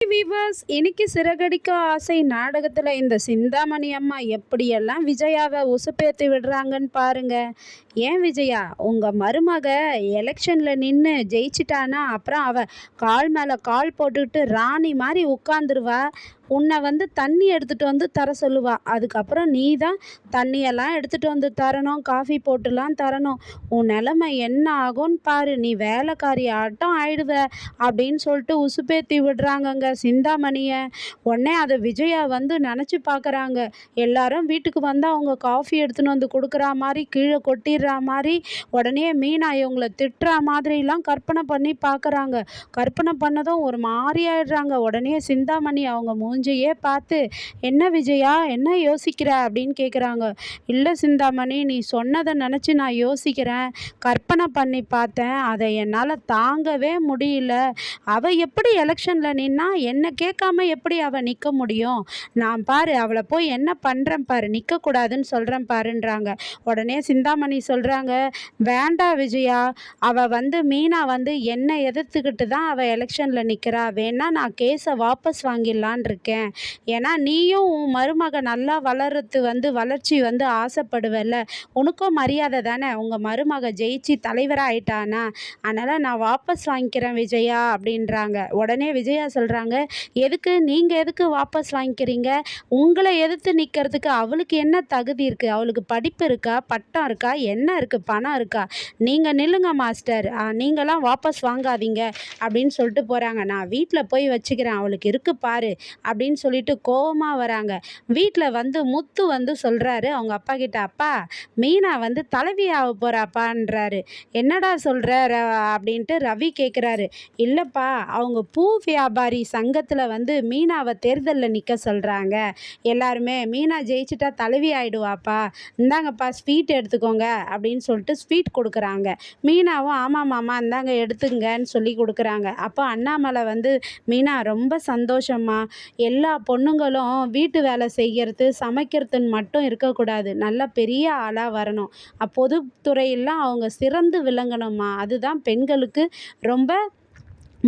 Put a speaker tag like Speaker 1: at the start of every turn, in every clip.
Speaker 1: Viewers இன்னைக்கு சிறகடிக்க ஆசை நாடகத்தில் இந்த சிந்தாமணி அம்மா எப்படியெல்லாம் விஜயாவை உசுப்பேத்தி விடுறாங்கன்னு பாருங்க. ஏன் விஜயா, உங்கள் மருமக எலெக்ஷனில் நின்று ஜெயிச்சிட்டானா அப்புறம் அவ கால் மேலே கால் போட்டுக்கிட்டு ராணி மாதிரி உட்காந்துருவா. உன்னை தண்ணி எடுத்துகிட்டு வந்து தர சொல்லுவா. அதுக்கப்புறம் நீ தான் தண்ணியெல்லாம் எடுத்துகிட்டு வந்து தரணும், காஃபி போட்டுலாம் தரணும். உன் நிலைமை என்ன ஆகும்னு பாரு, நீ வேலைக்காரி ஆட்டம் ஆயிடுவ அப்படின்னு சொல்லிட்டு உசுப்பேத்தி விடுறாங்கங்க சிந்தாமணியை. உடனே அதை விஜயா நினச்சி பார்க்குறாங்க. எல்லாரும் வீட்டுக்கு வந்தால் அவங்க காஃபி எடுத்துன்னு வந்து கொடுக்குறா மாதிரி கீழே கொட்டிடுறா மாதிரி உடனே மீனா இவங்களை திட்டுற மாதிரிலாம் கற்பனை பண்ணி பார்க்குறாங்க. கற்பனை பண்ணதும் ஒரு மாதிரி ஆயிடுறாங்க. உடனே சிந்தாமணி அவங்க மூஞ்சியே பார்த்து, என்ன விஜயா, என்ன யோசிக்கிற அப்படின்னு கேட்குறாங்க. இல்லை சிந்தாமணி, நீ சொன்னதை நினச்சி நான் யோசிக்கிறேன். கற்பனை பண்ணி பார்த்தேன், அதை என்னால் தாங்கவே முடியல. அவள் எப்படி எலெக்ஷனில் நின்னா என்னை கேட்காம எப்படி அவள் நிற்க முடியும்? நான் பாரு அவளை போய் என்ன பண்ணுறேன் பாரு, நிற்கக்கூடாதுன்னு சொல்கிறேன் பாருன்றாங்க. உடனே சிந்தாமணி சொல்கிறாங்க, வேண்டாம் விஜயா, அவள் மீனா என்னை எதிர்த்துக்கிட்டு தான் அவள் எலெக்ஷனில் நிற்கிறா. வேணா நான் கேஸை வாபஸ் வாங்கிடலான் இருக்கேன். ஏன்னா நீயும் உன் மருமக நல்லா வளர்றது வளர்ச்சி ஆசைப்படுவல்ல, உனக்கும் மரியாதை தானே. உங்கள் மருமக ஜெயிச்சு தலைவராக ஆயிட்டானா, அதனால் நான் வாபஸ் வாங்கிக்கிறேன் விஜயா அப்படின்றாங்க. உடனே விஜயா சொல்கிறாங்க, எதுக்கு நீங்கள் எதுக்கு வாபஸ் வாங்கிக்கிறீங்க? உங்களை எதிர்த்து நிற்கிறதுக்கு அவளுக்கு என்ன தகுதி இருக்குது? அவளுக்கு படிப்பு இருக்கா, பட்டம் இருக்கா, என்ன இருக்குது, பணம் இருக்கா? நீங்கள் நில்லுங்க மாஸ்டர், நீங்களாம் வாபஸ் வாங்காதீங்க அப்படின்னு சொல்லிட்டு போகிறாங்க. நான் வீட்டில் போய் வச்சுக்கிறேன், அவளுக்கு இருக்கு பாரு அப்படின்னு சொல்லிட்டு கோவமாக வராங்க. வீட்டில் முத்து சொல்கிறாரு அவங்க அப்பா கிட்ட, அப்பா மீனா தலைவி ஆக போகிறாப்பான்றாரு. என்னடா சொல்கிற அப்படின்ட்டு ரவி கேட்குறாரு. இல்லைப்பா, அவங்க பூ வியாபாரி சங்கத்தில் மீனாவை தேர்தலில் நிற்க சொல்கிறாங்க. எல்லாருமே மீனா ஜெயிச்சிட்டா தலைவி ஆகிடுவாப்பா, இந்தாங்கப்பா ஸ்வீட் எடுத்துக்கோங்க அப்படின்னு சொல்லிட்டு ஸ்வீட் கொடுக்குறாங்க. மீனாவும் ஆமாம் மாமா இந்தாங்க எடுத்துங்கன்னு சொல்லி கொடுக்குறாங்க. அப்போ அண்ணாமலை மீனா ரொம்ப சந்தோஷமா, எல்லா பொண்ணுங்களும் வீட்டு வேலை செய்கிறது சமைக்கிறதுன்னு மட்டும் இருக்கக்கூடாது, நல்லா பெரிய ஆளாக வரணும், பொதுத்துறையெல்லாம் அவங்க சிறந்து விளங்கணுமா, அதுதான் பெண்களுக்கு ரொம்ப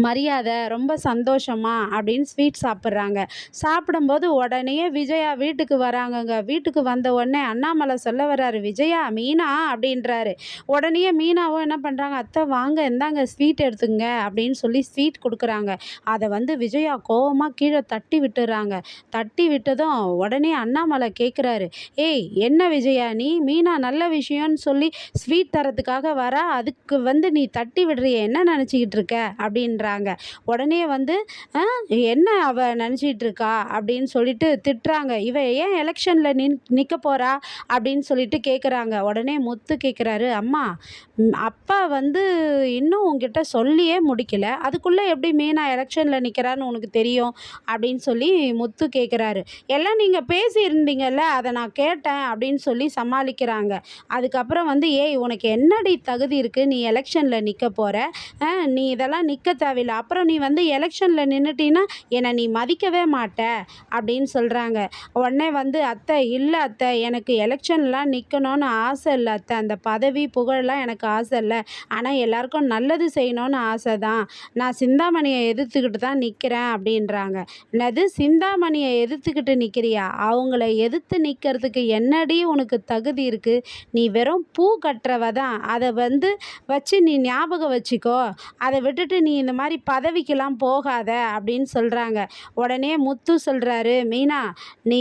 Speaker 1: மரியாதை, ரொம்ப சந்தோஷமா அப்படின்னு ஸ்வீட் சாப்பிட்றாங்க. சாப்பிடும்போது உடனே விஜயா வீட்டுக்கு வராங்கங்க. வீட்டுக்கு வந்த உடனே அண்ணாமலை சொல்ல வர்றாரு, விஜயா மீனா அப்படின்றாரு. உடனே மீனாவும் என்ன பண்ணுறாங்க, அத்தை வாங்க இந்தாங்க ஸ்வீட் எடுத்துங்க அப்படின்னு சொல்லி ஸ்வீட் கொடுக்குறாங்க. அதை விஜயா கோவமாக கீழே தட்டி விட்டுறாங்க. தட்டி விட்டதும் உடனே அண்ணாமலை கேட்குறாரு, ஏய் என்ன விஜயா, நீ மீனா நல்ல விஷயம்னு சொல்லி ஸ்வீட் தரத்துக்காக வரா, அதுக்கு நீ தட்டி விடுறிய, என்ன நினச்சிக்கிட்டு இருக்க அப்படின்றாங்க. உடனே என்ன அவ நினச்சிட்டு இருக்கா அப்படின்னு சொல்லிட்டு திட்டுறாங்க. இவ ஏன் எலெக்ஷனில் நிற்க போறா அப்படின்னு சொல்லிட்டு கேட்குறாங்க. உடனே முத்து கேட்குறாரு, அம்மா அப்பா இன்னும் உங்ககிட்ட சொல்லியே முடிக்கல, அதுக்குள்ளே எப்படி மீனா எலெக்ஷனில் நிற்கிறான்னு உனக்கு தெரியும் அப்படின்னு சொல்லி முத்து கேட்குறாரு. எல்லாம் நீங்கள் பேசியிருந்தீங்கல்ல, அதை நான் கேட்டேன் அப்படின்னு சொல்லி சமாளிக்கிறாங்க. அதுக்கப்புறம் ஏய் உனக்கு என்னடி தகுதி இருக்குது, நீ எலெக்ஷனில் நிற்க போகிற, நீ இதெல்லாம் நிற்க தேவையில்லை, அப்புறம் நீ எலெக்ஷனில் நின்றுட்டீன்னா என்னை நீ மதிக்கவே மாட்ட அப்படின்னு சொல்கிறாங்க. உடனே அத்தை இல்லை அத்தை, எனக்கு எலெக்ஷன்லாம் நிற்கணும்னு ஆசை இல்லை அத்தை, அந்த பதவி புகழெலாம் எனக்கு ஆசை இல்லை, ஆனால் எல்லாருக்கும் நல்லது செய்யணும்னு ஆசை தான், நான் சிந்தாமணியை எதிர்த்துக்கிட்டு தான் நிற்கிறேன் அப்படின்றாங்க. என்னது சிந்தாமணியை எதிர்த்துக்கிட்டு நிற்கிறியா? அவங்கள எதிர்த்து நிற்கிறதுக்கு என்னடி உனக்கு தகுதி இருக்குது? நீ வெறும் பூ கட்டுறவ தான், அதை வச்சு நீ ஞாபகம் வச்சுக்கோ, அதை விட்டுட்டு நீ இந்த மாதிரி பதவிக்கெல்லாம் போகாத அப்படின்னு சொல்கிறாங்க. உடனே முத்து சொல்கிறாரு, மீனா நீ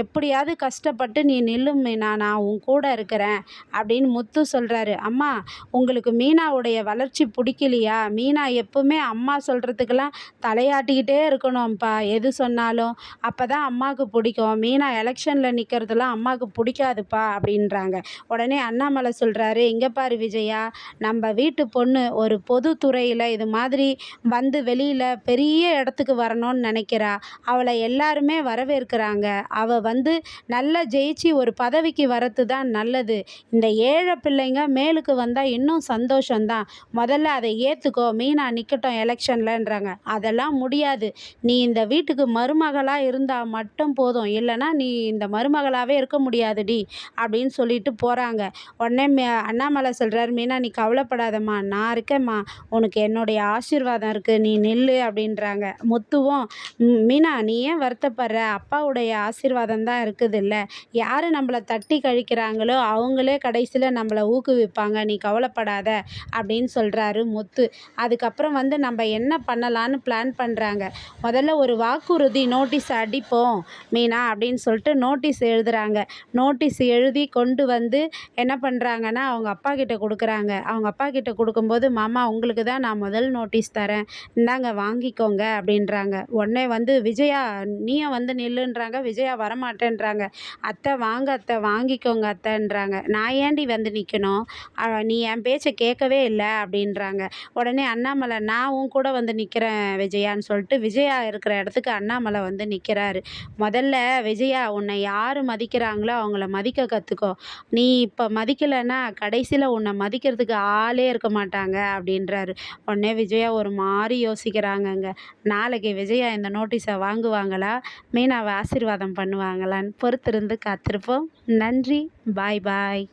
Speaker 1: எப்படியாவது கஷ்டப்பட்டு நீ நில்லும் மீனா, நான் உன் கூட இருக்கிறேன் அப்படின்னு முத்து சொல்கிறாரு. அம்மா உங்களுக்கு மீனாவுடைய வளர்ச்சி பிடிக்கலையா? மீனா எப்பவுமே அம்மா சொல்கிறதுக்கெல்லாம் தலையாட்டிக்கிட்டே இருக்கணும்ப்பா, எது சொன்னாலும் அப்போ தான் அம்மாவுக்கு பிடிக்கும், மீனா எலெக்ஷனில் நிற்கிறதுலாம் அம்மாவுக்கு பிடிக்காதுப்பா அப்படின்றாங்க. உடனே அண்ணாமலை சொல்கிறாரு, இங்கே பாரு விஜயா, நம்ம வீட்டு பொண்ணு ஒரு பொதுத்துறையில் இது மாதிரி வெளியில் பெரிய இடத்துக்கு வரணும்னு நினைக்கிறா, அவளை எல்லாருமே வரவேற்கிறாங்க, அவள் நல்லா ஜெயிச்சு ஒரு பதவிக்கு வரது தான் நல்லது, இந்த ஏழை பிள்ளைங்க மேலுக்கு வந்தால் இன்னும் சந்தோஷம்தான், முதல்ல அதை ஏற்றுக்கோ, மீனா நிற்கட்டும் எலெக்ஷன்லன்றாங்க. அதெல்லாம் முடியாது, நீ இந்த வீட்டுக்கு மருமகளாக இருந்தால் மட்டும் போதும், இல்லைனா நீ இந்த மருமகளாகவே இருக்க முடியாதுடி அப்படின்னு சொல்லிட்டு போகிறாங்க. உடனே அண்ணாமலை சொல்கிறார், மீனா நீ கவலைப்படாதம்மா, நான் இருக்கேம்மா, உனக்கு என்னுடைய ஆசீர்வாதம் இருக்குது, நீ நில்லு அப்படின்றாங்க. முத்துவும் மீனா நீ ஏன் வருத்தப்படுற, அப்பாவுடைய ஆசீர்வாதம் தான் இருக்குதுல்ல, யார் நம்மளை தட்டி கழிக்கிறாங்களோ அவங்களே கடைசியில் நம்மளை ஊக்குவிப்பாங்க, நீ கவலைப்படாத அப்படின்னு சொல்கிறாரு முத்து. அதுக்கப்புறம் வந்து நம்ம என்ன பண்ணலான்னு பிளான் பண்ணுறாங்க. முதல்ல ஒரு வாக்குறுதி நோட்டீஸ் அடிப்போம் மீனா அப்படின்னு சொல்லிட்டு நோட்டீஸ் எழுதுறாங்க. நோட்டீஸ் எழுதி கொண்டு வந்து என்ன பண்ணுறாங்கன்னா அவங்க அப்பா கிட்ட கொடுக்குறாங்க. அவங்க அப்பா கிட்ட கொடுக்கும்போது, மாமா உங்களுக்கு தான் நான் முதல் நோட்டீஸ் தரேன், இந்தாங்க வாங்கிக்கோங்க அப்படின்றாங்க. உடனே வந்து விஜயா நீயும் வந்து நில்லுன்றாங்க. விஜயா வரமாட்டேன்றாங்க. அத்தை வாங்க அத்தை, வாங்கிக்கோங்க அத்தைன்றாங்க. நான் ஏண்டி வந்து நிற்கணும், நீ என் பேச்சை கேட்கவே இல்லை அப்படின்றாங்க. உடனே அண்ணாமலை நான் உன் கூட வந்து நிற்கிறேன் விஜயான்னு சொல்லிட்டு விஜயா இருக்கிற இடத்துக்கு அண்ணாமலை வந்து நிற்கிறாரு. முதல்ல விஜயா உன்னை யார் மதிக்கிறாங்களோ அவங்கள மதிக்க கற்றுக்கோ, நீ இப்போ மதிக்கலைன்னா கடைசியில் உன்னை மதிக்கிறதுக்கு ஆளே இருக்க மாட்டாங்க அப்படின்றாரு. உடனே விஜயா ஒரு மாதிரி யோசிக்கிறாங்கங்க. நாளைக்கு விஜயா இந்த நோட்டீஸை வாங்குவாங்களா, மீனாவை ஆசீர்வாதம் பண்ணுவாங்களான்னு பொறுத்திருந்து காத்திருப்போம். நன்றி. பாய் பாய்.